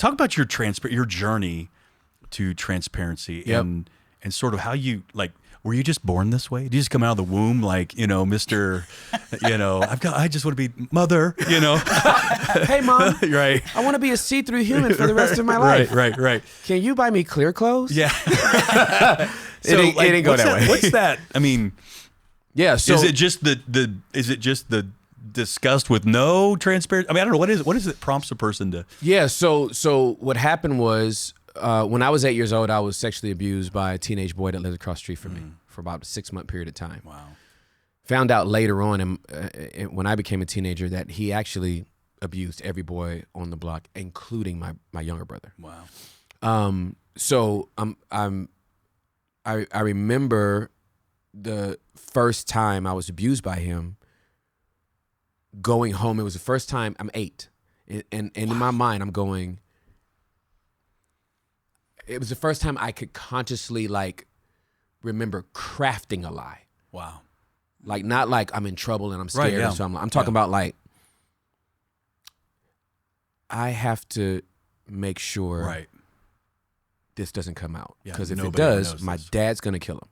talk about your journey to transparency and sort of how you like. Were you just born this way? Did you just come out of the womb like, Mr. I just want to be mother, Hey, Mom. Right. I want to be a see-through human for the rest of my life. Right. Can you buy me clear clothes? Yeah. It didn't go that way. What's that? I mean, yeah. So is it just the disgust with no transparency? I mean, I don't know. What is it prompts a person to? Yeah. So what happened was, when I was 8 years old, I was sexually abused by a teenage boy that lived across the street from me for about a 6-month period of time. Wow. Found out later on, when I became a teenager, that he actually abused every boy on the block, including my younger brother. Wow. So I remember the first time I was abused by him. Going home, it was the first time. I'm 8, and in my mind, I'm going. It was the first time I could consciously remember crafting a lie. Wow. Like, not like I'm in trouble and I'm scared. Right, yeah. So I'm talking about I have to make sure this doesn't come out. Because if it does, my dad's going to kill him.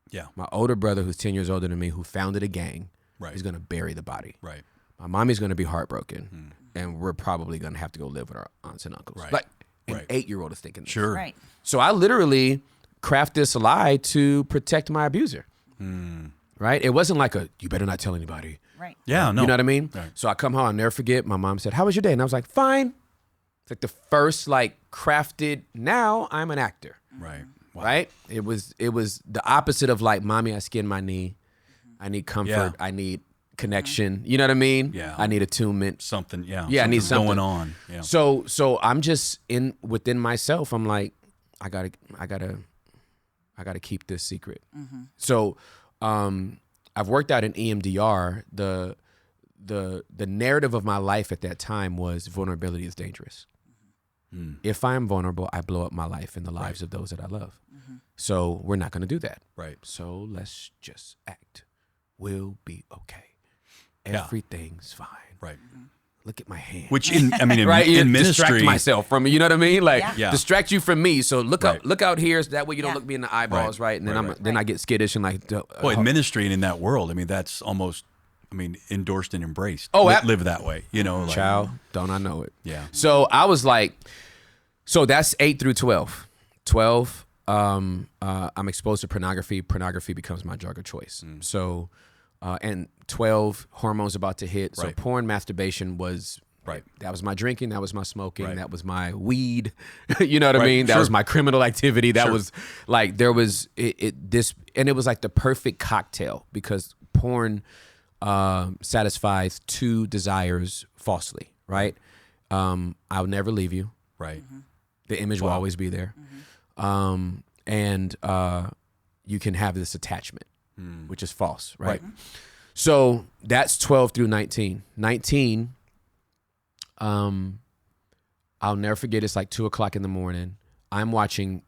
Yeah. My older brother, who's 10 years older than me, who founded a gang, is going to bury the body. Right. My mommy's going to be heartbroken. And we're probably going to have to go live with our aunts and uncles. Right. An 8-year-old is thinking this. Sure. Right. So I literally craft this lie to protect my abuser. Right? It wasn't like you better not tell anybody. Right. Yeah, no. You know what I mean? Right. So I come home, I'll never forget, my mom said, "How was your day?" And I was like, "Fine." It's like the first crafted, now I'm an actor. Right. Wow. Right? It was the opposite of "Mommy, I skinned my knee. I need comfort. Yeah. I need connection." You know what I mean? Yeah. I need attunement. Something, yeah. Yeah, I need something going on. Yeah. So I'm just within myself. I'm like, I gotta keep this secret. So I've worked out in EMDR. The narrative of my life at that time was vulnerability is dangerous. If I am vulnerable, I blow up my life and the lives of those that I love. So we're not gonna do that. Right. So let's just act. We'll be okay. Yeah. Everything's fine. Right. Look at my hand. Which in right? in distract ministry, myself from you know what I mean? Like Yeah. distract you from me. So look Right. look out here. So that way you don't Yeah. look me in the eyeballs, right? And then Right. then I get skittish and well, in ministry and in that world, that's almost, endorsed and embraced. Oh, live that way, child, don't I know it? Yeah. So I was like, so that's 8 through 12. 12, I'm exposed to pornography. Pornography becomes my drug of choice. So, and 12, hormones about to hit. So Right. porn, masturbation was. Right. That was my drinking. That was my smoking. Right. That was my weed. You know what I Right. mean? That Sure. was my criminal activity. That Sure. was there was this, and it was like the perfect cocktail because porn satisfies two desires falsely, right? I'll never leave you. Right. The image will always be there. And you can have this attachment, which is false, right? So that's 12 through 19. 19, I'll never forget, it's like 2:00 in the morning. I'm watching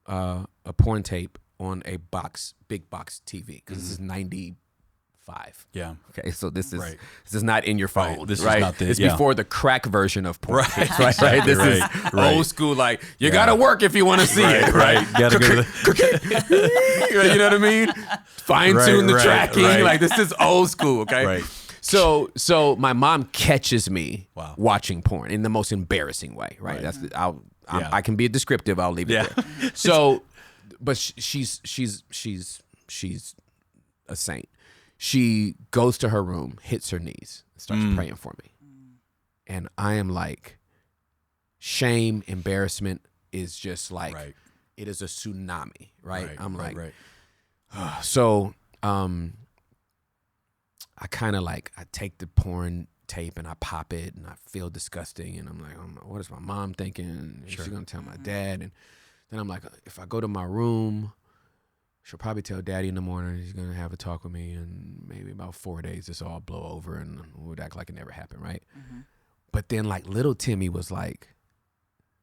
a porn tape on a big box TV because this is 95. Yeah. Okay, so this is Right. this is not in your phone. Right. This is right? not the- It's yeah. before the crack version of porn. Right. tapes, right? Exactly This right. is Right. old school. Like you gotta work if you want to see it, right? Gotta go to the You know what I mean? Fine tune the right, tracking. right. Like this is old school. Okay. Right. So my mom catches me Wow. watching porn in the most embarrassing way. Right. Right. That's Yeah. I can be descriptive. I'll leave it Yeah. there. So, but she's a saint. She goes to her room, hits her knees, starts praying for me. And I am like, shame, embarrassment is just like, Right. it is a tsunami, right? I'm like, right. so I kind of I take the porn tape and I pop it and I feel disgusting. And I'm like, oh, what is my mom thinking? Is she going to tell my dad? And then I'm like, if I go to my room, she'll probably tell daddy in the morning. He's going to have a talk with me. And maybe about 4 days, this all blow over and we'd act like it never happened, right? But then little Timmy was like,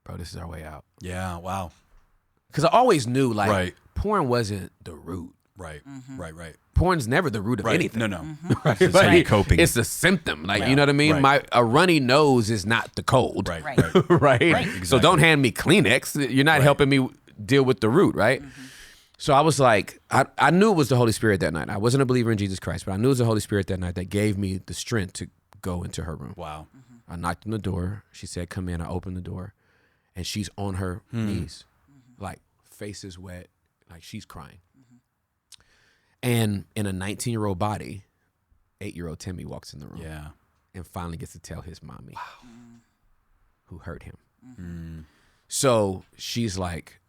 bro, this is our way out. Yeah. Wow. Because I always knew Right. porn wasn't the root. Right. Right. Porn's never the root of anything. No. Right? It's Like, coping. it's a symptom. Like, you know what I mean? Right. A runny nose is not the cold. Right. Right? Exactly. So don't hand me Kleenex. You're not helping me deal with the root, right? So I was like, I knew it was the Holy Spirit that night. I wasn't a believer in Jesus Christ, but I knew it was the Holy Spirit that night that gave me the strength to go into her room. Wow. I knocked on the door. She said, come in. I opened the door. And she's on her knees, like face is wet, like she's crying. And in a 19-year-old body, 8-year-old Timmy walks in the room. Yeah. And finally gets to tell his mommy who hurt him. So she's like,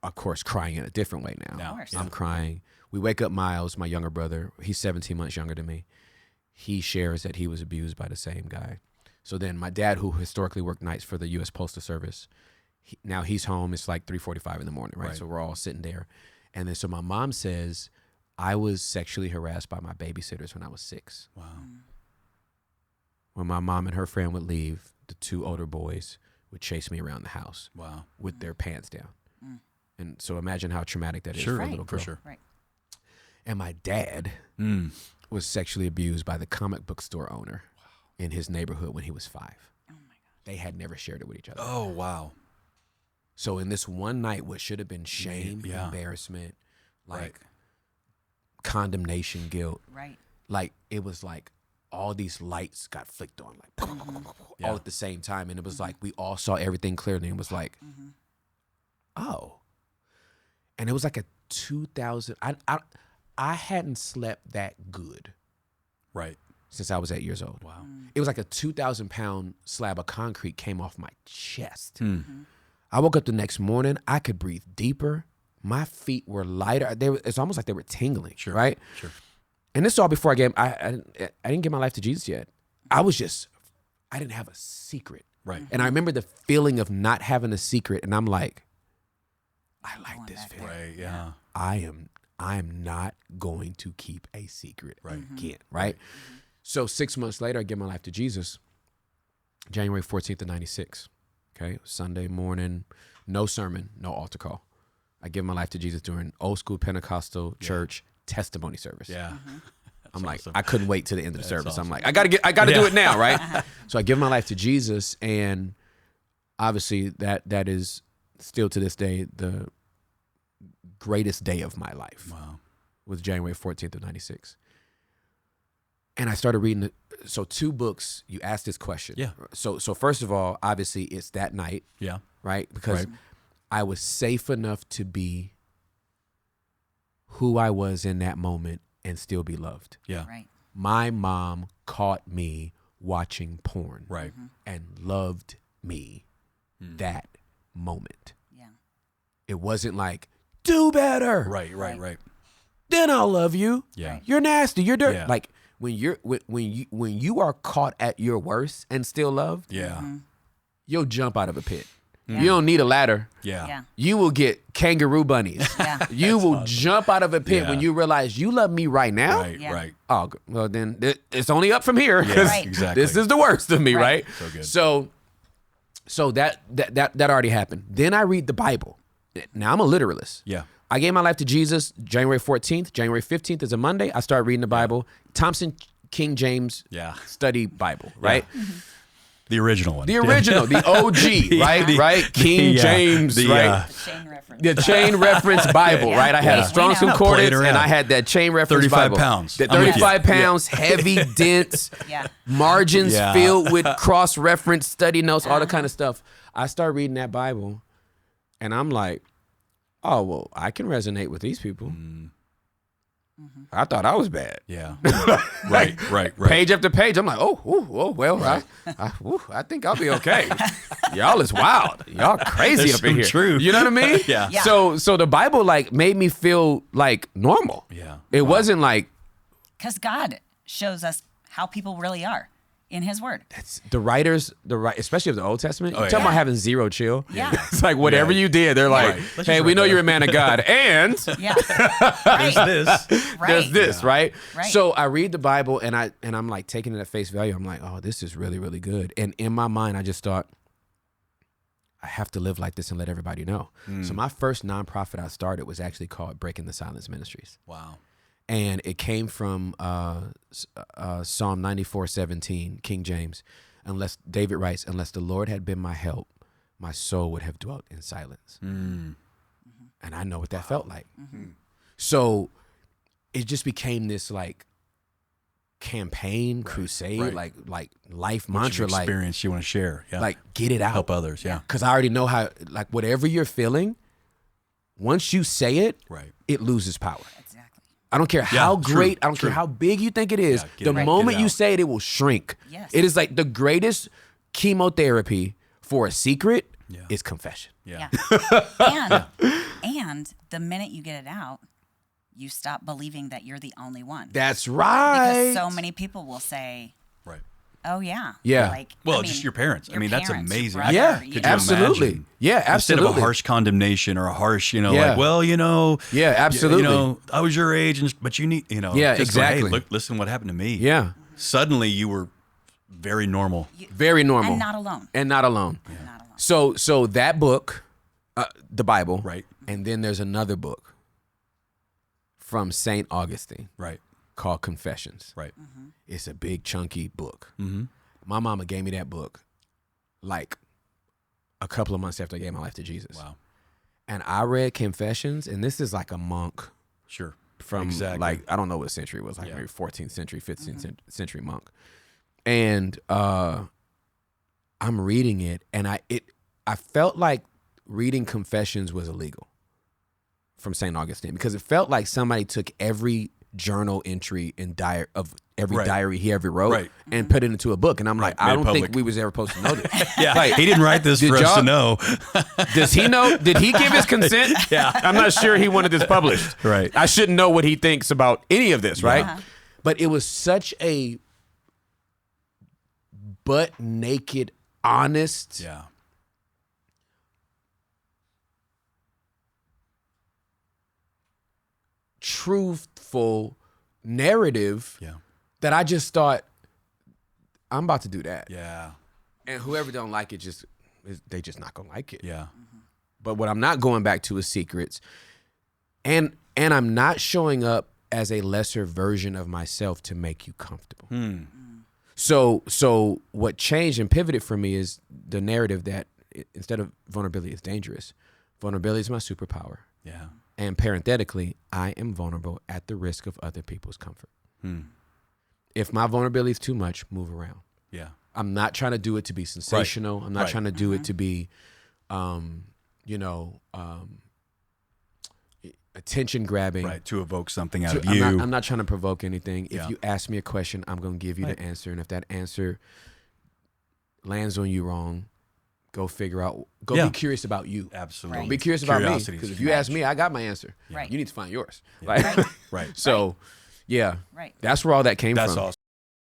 of course, crying in a different way now. Of course. I'm crying. We wake up Miles, my younger brother. He's 17 months younger than me. He shares that he was abused by the same guy. So then my dad, who historically worked nights for the U.S. Postal Service, now he's home. It's like 3:45 in the morning, right? So we're all sitting there. And then so my mom says, I was sexually harassed by my babysitters when I was 6. Wow. When my mom and her friend would leave, the 2 older boys would chase me around the house with their pants down. And so imagine how traumatic that is for a little girl. For sure. Right. And my dad was sexually abused by the comic book store owner in his neighborhood when he was 5. Oh my God. They had never shared it with each other. Oh, wow. So in this one night, what should have been shame, embarrassment, like condemnation, guilt, Right. like it was like all these lights got flicked on, like all at the same time. And it was like we all saw everything clearly and was like, oh. And it was like a 2000, I hadn't slept that good Right. since I was 8 years old. Wow. It was like a 2,000-pound slab of concrete came off my chest. I woke up the next morning. I could breathe deeper. My feet were lighter. It's almost like they were tingling, right? Sure. And this is all before I didn't give my life to Jesus yet. I didn't have a secret. Right. And I remember the feeling of not having a secret. And I'm like, I like this feeling. Right. Yeah. I am not going to keep a secret again, right? So 6 months later, I give my life to Jesus, January 14th of 96, okay? Sunday morning, no sermon, no altar call. I give my life to Jesus during old school Pentecostal church testimony service. Yeah. I'm like, awesome. I couldn't wait to the end of the service. awesome. I'm like, I gotta do it now, right? So I give my life to Jesus, and obviously that is still to this day the greatest day of my life. Wow. Was January 14th of 96. And I started reading so 2 books, you asked this question. Yeah. So first of all, obviously it's that night, Yeah. right? Because I was safe enough to be who I was in that moment and still be loved. Yeah. Right. My mom caught me watching porn Right. and loved me that moment. Yeah. It wasn't like, do better. Right. Then I'll love you. Yeah. You're nasty. You're dirty. Yeah. Like when you are caught at your worst and still loved, Yeah. you'll jump out of a pit. You don't need a ladder. Yeah. Yeah. You will get kangaroo bunnies. Yeah. You will jump out of a pit when you realize you love me right now. Right. Yeah. Right. Oh, well then it's only up from here. Yeah. 'cause Right. Exactly. This is the worst of me, right? So good. So that already happened. Then I read the Bible. Now I'm a literalist. Yeah. I gave my life to Jesus January 14th. January 15th is a Monday. I started reading the Bible. Thompson King James Study Bible, right? The original one. The original, the OG, right? King James, right? The chain reference. The chain reference Bible, right? I had a Strong's We know. Concordance, Playing around. and I had that chain reference 35 Bible. pounds. The I'm with you. 35 pounds, heavy, dense, Yeah. margins Yeah. filled with cross-reference study notes, all the kind of stuff. I started reading that Bible, and I'm like, oh, well, I can resonate with these people. I thought I was bad. Yeah. Right. Page after page, I'm like, well, I think I'll be okay. Y'all is wild. Y'all crazy There's up in some here. truth. You know what I mean? Yeah. Yeah. So the Bible like made me feel like normal. Yeah. It wasn't like Because God shows us how people really are in His Word. the writers, especially of the Old Testament. Oh, You're talking yeah. about having zero chill. Yeah. It's like whatever you did, they're like, Right. Let's hey, just we write know that you're a up. man of God, and Yeah. Right. This. Right. there's this, right? Right. So I read the Bible and I'm like taking it at face value. I'm like, oh, this is really, really good. And in my mind, I just thought, I have to live like this and let everybody know. So my first nonprofit I started was actually called Breaking the Silence Ministries. Wow. And it came from Psalm 94:17, King James. Unless David writes, unless the Lord had been my help, my soul would have dwelt in silence. And I know what that felt like. So it just became this like campaign, crusade, like life mantra, like experience you want to share. Yeah. like get it out. Help others. Yeah. Because I already know how, like whatever you're feeling, once you say it, Right. it loses power. Exactly. I don't care how true, great, I don't true. care how big you think it is. Yeah, get The it out, moment get it you out. say it, it will shrink. Yes. It is like the greatest chemotherapy for a secret is confession. Yeah. And the minute you get it out, you stop believing that you're the only one. That's right. Because so many people will say, Right. "Oh yeah, Yeah. Like, Well, I mean, just your parents. I your mean, that's parents, your amazing. brother, Yeah, you Could know. you absolutely. imagine? Yeah, Instead absolutely. of a harsh condemnation or a harsh, Yeah. like, well, Yeah, absolutely. I was your age, but you need, Yeah, just go, hey, exactly. look, listen what happened to me. Yeah, Suddenly you were very normal. very normal. and not alone. And not alone. Not alone. So that book, the Bible, Right. and then there's another book from St. Augustine Right. called Confessions. Right. It's a big chunky book. Mm-hmm. My mama gave me that book like a couple of months after I gave my life to Jesus. Wow. And I read Confessions, and this is like a monk Sure. from Exactly. like, I don't know what century it was, like Yeah. maybe 14th century, 15th century monk. And I'm reading it, and I felt like reading Confessions was illegal from St. Augustine, because it felt like somebody took every journal entry and every Right. diary he ever wrote Right. and put it into a book. And I'm like, Right. I Made don't public. think we was ever supposed to know this. Yeah. Like, He didn't write this did for us to y'all- know. does he know? Did he give his consent? Yeah. I'm not sure he wanted this published. Right. I shouldn't know what he thinks about any of this, right? Uh-huh. But it was such a butt naked, honest, Yeah. truthful narrative Yeah. that I just thought, I'm about to do that. Yeah. And whoever don't like it, they just not gonna like it. Yeah. But what I'm not going back to is secrets. And I'm not showing up as a lesser version of myself to make you comfortable. So what changed and pivoted for me is the narrative that instead of vulnerability is dangerous, vulnerability is my superpower. Yeah. And parenthetically, I am vulnerable at the risk of other people's comfort. If my vulnerability is too much, move around. Yeah. I'm not trying to do it to be sensational. I'm not Right. trying to do it to be, attention grabbing. Right. To evoke something out of I'm you. not trying to provoke anything. Yeah. If you ask me a question, I'm going to give you Right. the answer. And if that answer lands on you wrong, go figure out, Yeah. be curious about you. Absolutely. Right. Be curious about me. Curiosity is Because if huge. you ask me, I got my answer. Right. You need to find yours. Yeah. Like, Right. so, yeah, Right. that's where all that came That's from. awesome.